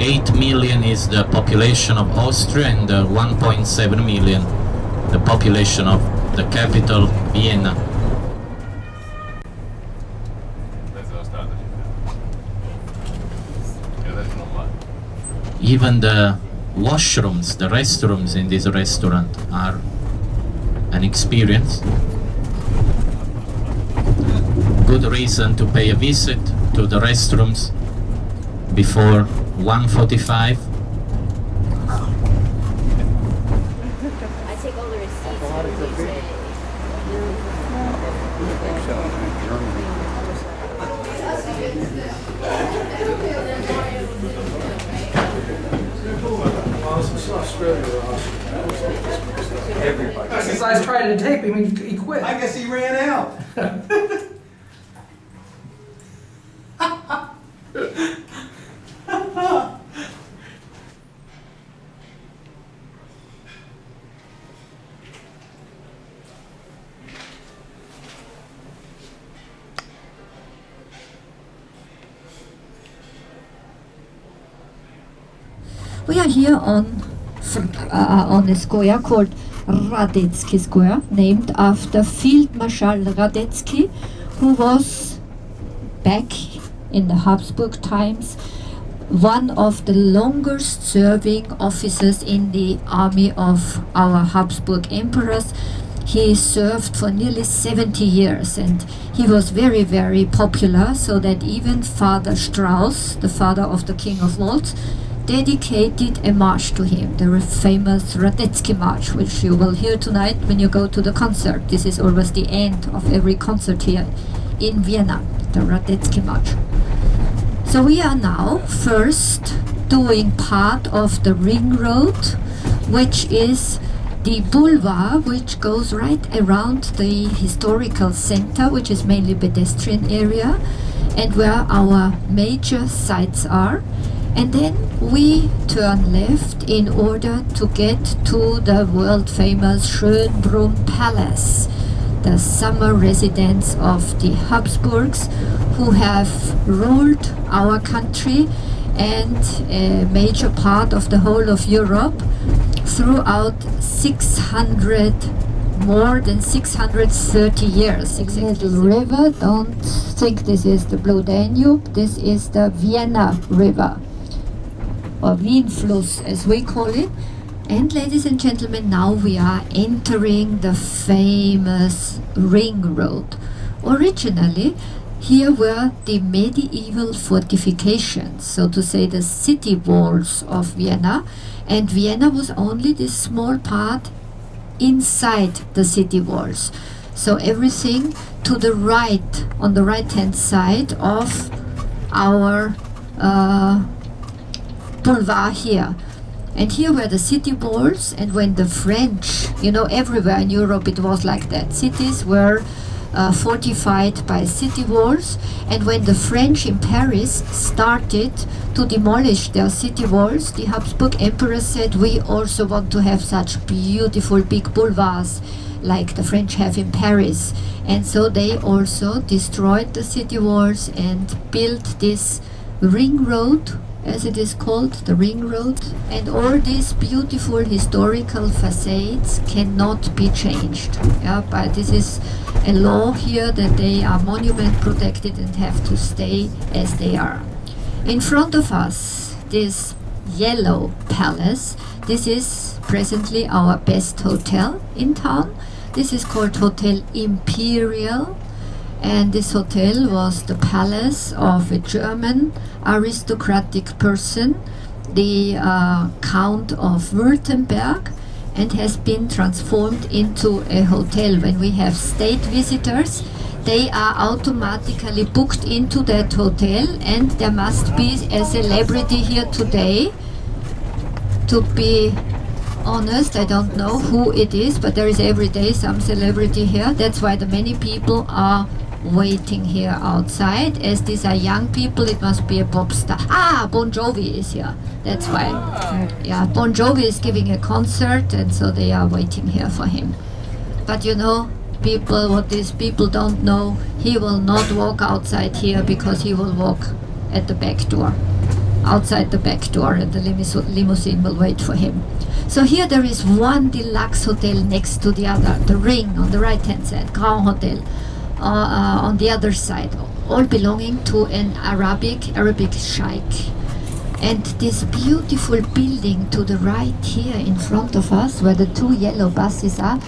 8 million is the population of Austria, and 1.7 million the population of the capital, Vienna. Even the washrooms, the restrooms in this restaurant are an experience. Good reason to pay a visit to the restrooms before 1:45. I take all the receipts. Since I was trying to tape him, he quit. I guess he ran out. We are here on a square called Radetzky Square, named after Field Marshal Radetzky, who was back in the Habsburg times one of the longest serving officers in the army of our Habsburg emperors. He served for nearly 70 years, and he was very, very popular, so that even Father Strauss, the father of the King of Waltz, dedicated a march to him, the famous Radetzky March, which you will hear tonight when you go to the concert. This is always the end of every concert here in Vienna, the Radetzky March. So we are now first doing part of the ring road, which is the boulevard which goes right around the historical center, which is mainly pedestrian area, and where our major sites are. And then we turn left in order to get to the world famous Schönbrunn Palace, the summer residence of the Habsburgs, who have ruled our country and a major part of the whole of Europe throughout more than 630 years. Little river, don't think this is the Blue Danube, this is the Vienna River, or Wienfluss as we call it. And ladies and gentlemen, now we are entering the famous ring road. Originally, here were the medieval fortifications, so to say the city walls of Vienna, and Vienna was only this small part inside the city walls. So everything to the right, on the right hand side of our boulevard here. And here were the city walls, and when the French, everywhere in Europe it was like that. Cities were fortified by city walls, and when the French in Paris started to demolish their city walls, the Habsburg Emperor said, we also want to have such beautiful big boulevards like the French have in Paris. And so they also destroyed the city walls and built this ring road, as it is called, the ring road. And all these beautiful historical facades cannot be changed. But this is a law here that they are monument protected and have to stay as they are. In front of us, this yellow palace, this is presently our best hotel in town. This is called Hotel Imperial. And this hotel was the palace of a German aristocratic person, the Count of Württemberg, and has been transformed into a hotel. When we have state visitors, they are automatically booked into that hotel, and there must be a celebrity here today. To be honest, I don't know who it is, but there is every day some celebrity here. That's why the many people are waiting here outside. As these are young people, it must be a pop star. Bon Jovi is here. That's why. Yeah, Bon Jovi is giving a concert, and so they are waiting here for him. But what these people don't know, he will not walk outside here because he will walk at the back door. outside the back door, and the limousine will wait for him. So here there is one deluxe hotel next to the other, the Ring on the right hand side, Grand Hotel on the other side, all belonging to an Arabic sheikh. And this beautiful building to the right here in front of us, where the two yellow buses are,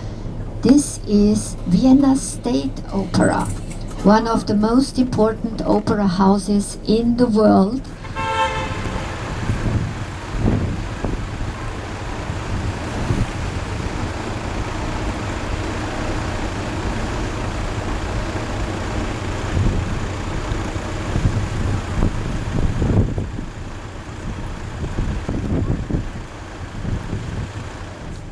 this is Vienna State Opera, one of the most important opera houses in the world.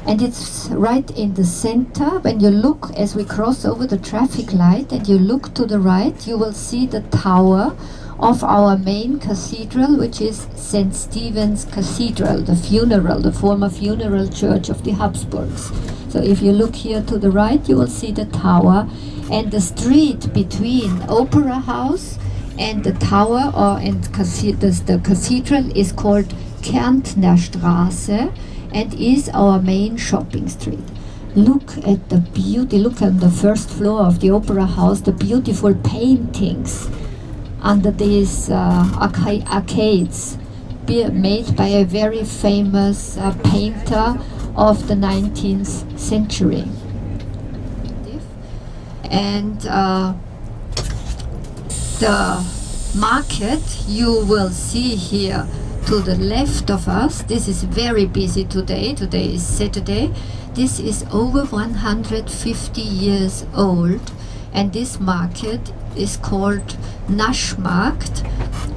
And it's right in the center. When you look, as we cross over the traffic light, and you look to the right, you will see the tower of our main cathedral, which is St. Stephen's Cathedral, the former funeral church of the Habsburgs. So if you look here to the right, you will see the tower, and the street between Opera House and the tower the cathedral is called Kärntner Straße, and is our main shopping street. Look at the beauty, look on the first floor of the Opera House, the beautiful paintings under these arcades made by a very famous painter of the 19th century. And the market you will see here to the left of us, this is very busy today. Today is Saturday. This is over 150 years old, and this market is called Naschmarkt,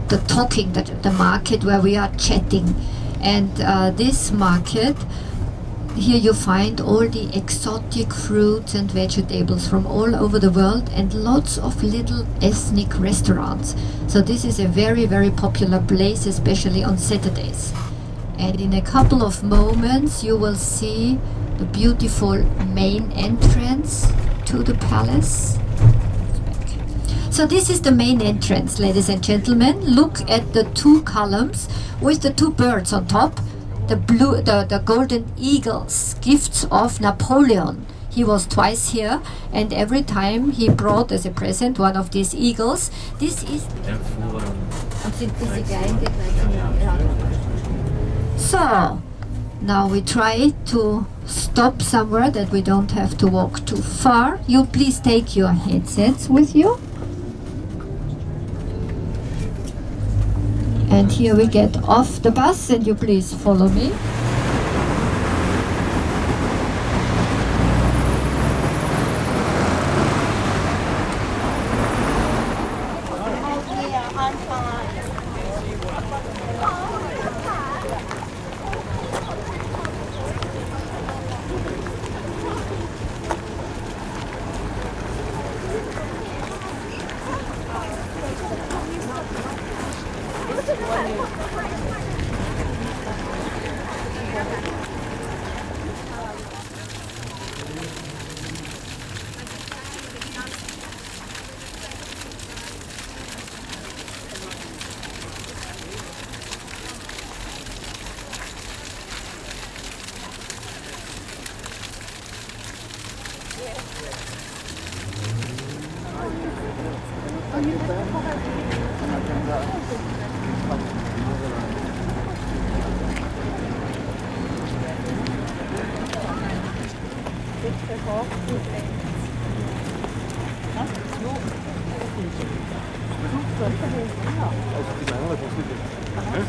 the market where we are chatting. And this market, here you find all the exotic fruits and vegetables from all over the world, and lots of little ethnic restaurants. So this is a very, very popular place, especially on Saturdays. And in a couple of moments you will see the beautiful main entrance to the palace. So this is the main entrance, ladies and gentlemen. Look at the two columns with the two birds on top. The golden eagles, gifts of Napoleon. He was twice here, and every time he brought as a present one of these eagles. This is... So, now we try to stop somewhere that we don't have to walk too far. You please take your headsets with you. And here we get off the bus, and you please follow me.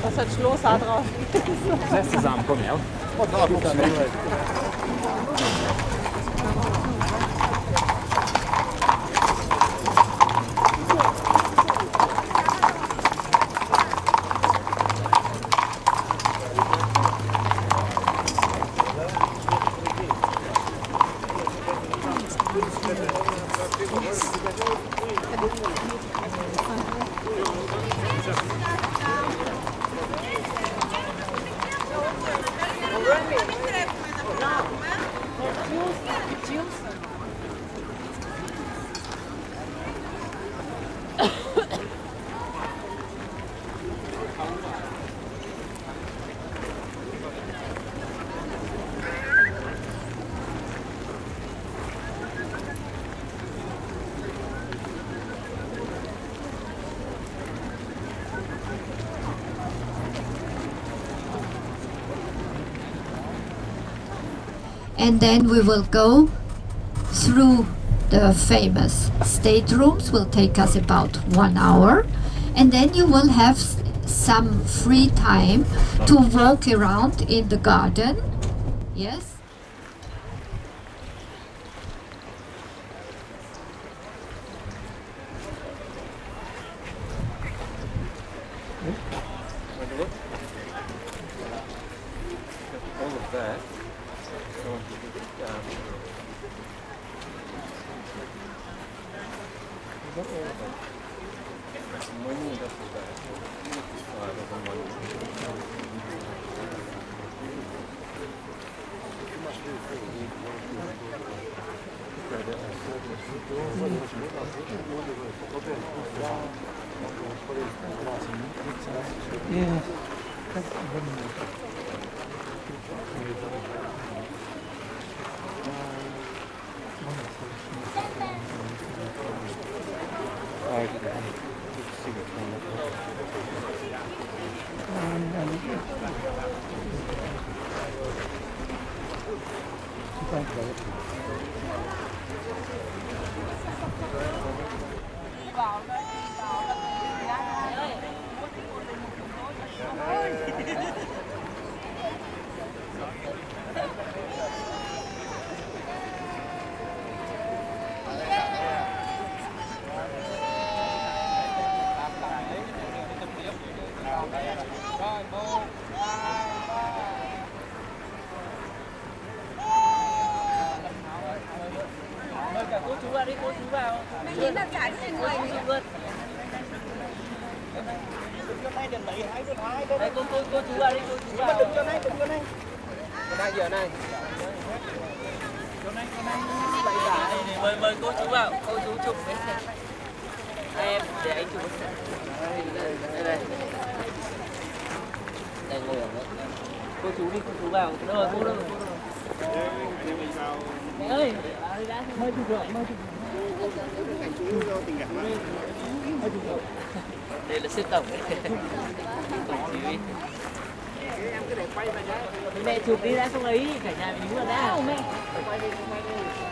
Was hat Schloss auch drauf? Alles zusammen, komm her. and then we will go through the famous staterooms. Will take us about 1 hour, and then you will have some free time to walk around in the garden. Yes. All of that. Mời cô chú vào, cô chú chụp với em để anh chụp. Đây. Đây ngồi ở đây. Cô chú đi, cô chú vào. Rồi cô đâu. Mẹ ơi, mời chụp rồi, mời chụp. Đây là xếp tổng đấy. Tổng chỉ huy. Mẹ chụp đi đã không ấy, cả nhà mình đứng ở đã. Mẹ.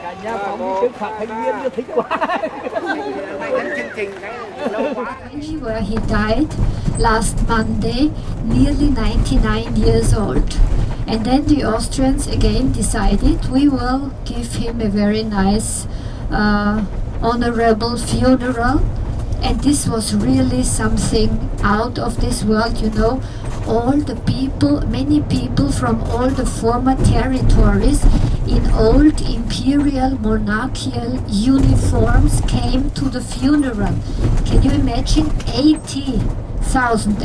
Cả nhà phóng đi trước phạt thanh niên như thích quá. Where he died last Monday, nearly 99 years old. And then the Austrians again decided we will give him a very nice honorable funeral. And this was really something out of this world, you know. All the people, many people from all the former territories in old imperial monarchical uniforms came to the funeral. Can you imagine? 80,000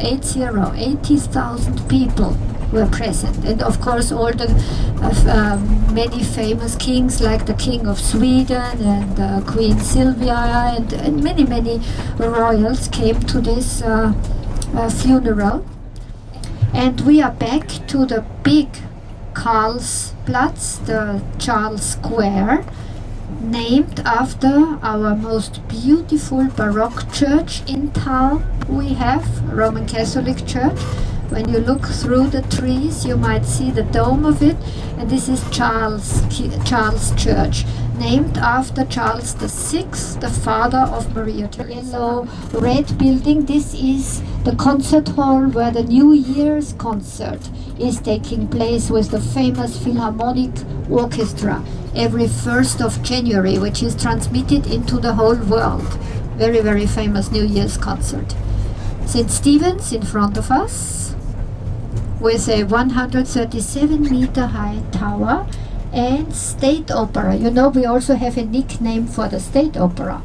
people were present, and of course all the many famous kings like the King of Sweden and Queen Sylvia and many royals came to this funeral. And we are back to the big Karlsplatz, the Charles Square, named after our most beautiful Baroque church in town. We have Roman Catholic Church. When you look through the trees, you might see the dome of it, and this is Charles Church, named after Charles VI, the father of Maria Theresa. Yellow red building. This is the concert hall where the New Year's concert is taking place with the famous Philharmonic Orchestra every 1st of January, which is transmitted into the whole world. Very, very famous New Year's concert. St. Stephen's in front of us, with a 137-meter high tower, and State Opera. You know, we also have a nickname for the State Opera,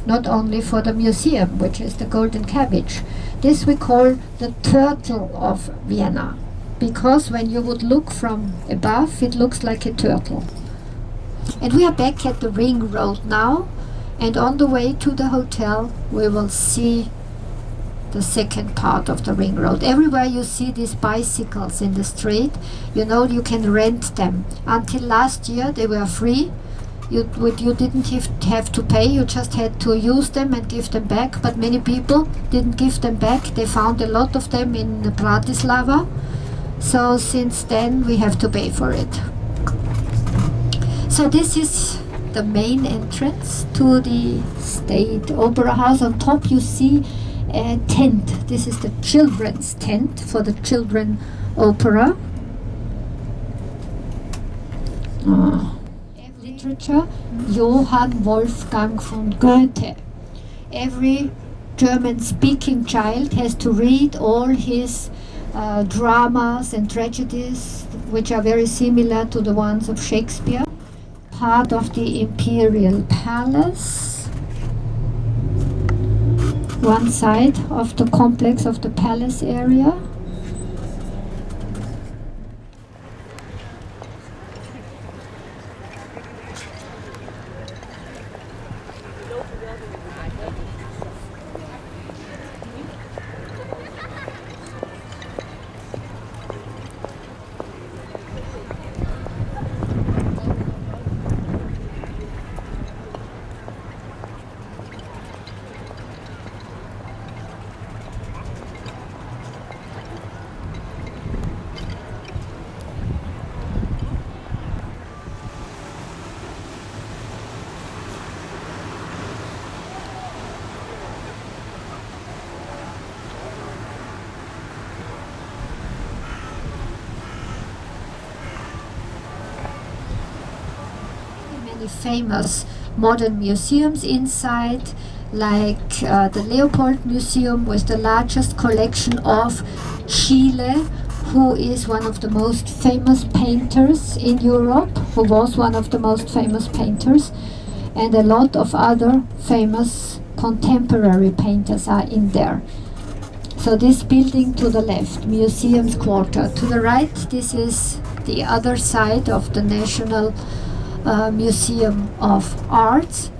not only for the museum, which is the Golden Cabbage. This we call the Turtle of Vienna, because when you would look from above, it looks like a turtle. And we are back at the Ring Road now, and on the way to the hotel, we will see the second part of the Ring Road. Everywhere you see these bicycles in the street, you know, you can rent them. Until last year they were free. You didn't have to pay, you just had to use them and give them back, but many people didn't give them back. They found a lot of them in Bratislava, so since then we have to pay for it. So this is the main entrance to the State Opera House. On top you see a tent. This is the children's tent for the children opera. Literature, Johann Wolfgang von Goethe. Every German-speaking child has to read all his dramas and tragedies, which are very similar to the ones of Shakespeare. Part of the Imperial Palace. One side of the complex of the palace area. Famous modern museums inside, like the Leopold Museum with the largest collection of Schiele, who is one of the most famous painters in Europe, who was one of the most famous painters, and a lot of other famous contemporary painters are in there. So this building to the left, Museums Quarter. To the right, this is the other side of the National Museum of Arts.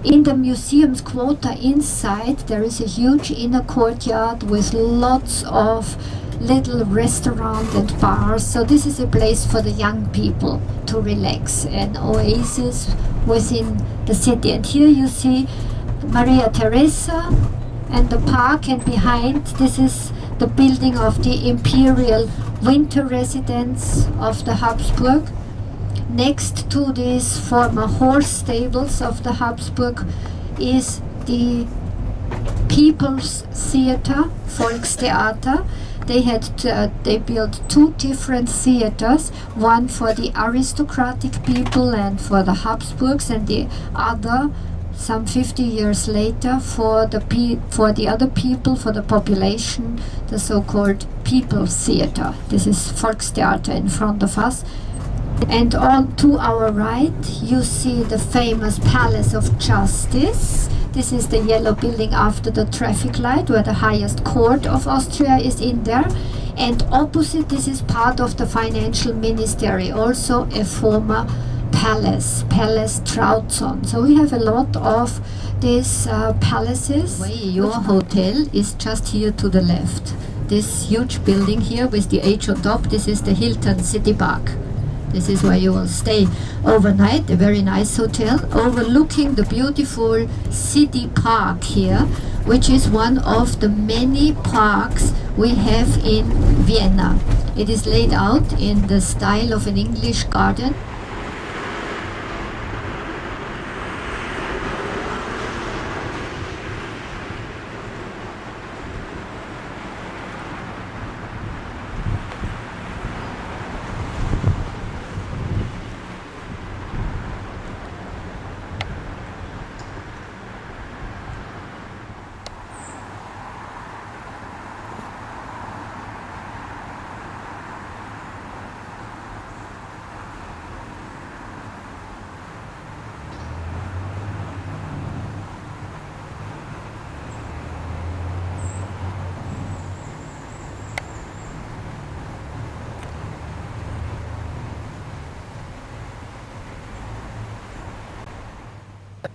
In the museum's quarter inside, there is a huge inner courtyard with lots of little restaurants and bars. So this is a place for the young people to relax, an oasis within the city. And here you see Maria Theresa and the park, and behind this is the building of the imperial winter residence of the Habsburg. Next to these former horse stables of the Habsburg is the People's Theater, Volkstheater. They built two different theaters, one for the aristocratic people and for the Habsburgs, and the other, some 50 years later, for the other people, for the population, the so-called People's Theater. This is Volkstheater in front of us. And on to our right, you see the famous Palace of Justice. This is the yellow building after the traffic light, where the highest court of Austria is in there. And opposite, this is part of the financial ministry, also a former palace, Palace Trautson. So we have a lot of these palaces. Your hotel is just here to the left. This huge building here with the H on top, this is the Hilton City Park. This is where you will stay overnight, a very nice hotel overlooking the beautiful city park here, which is one of the many parks we have in Vienna. It is laid out in the style of an English garden.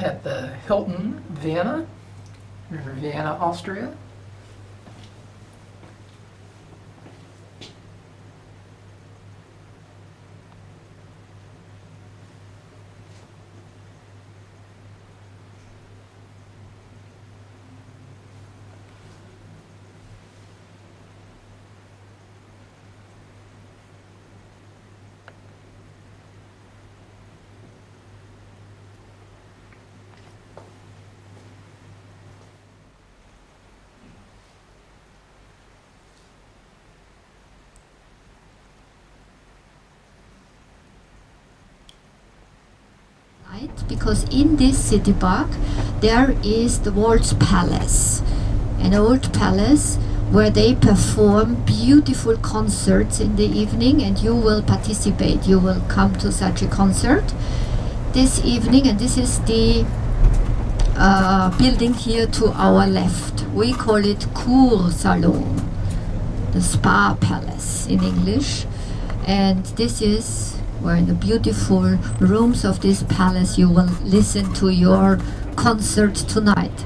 at the Hilton Vienna, in Vienna, Austria. Because in this city park there is the Wolf's Palace, an old palace where they perform beautiful concerts in the evening, and you will participate, you will come to such a concert this evening. And this is the building here to our left. We call it Kursalon, the Spa Palace in English. And this is where in the beautiful rooms of this palace you will listen to your concert tonight.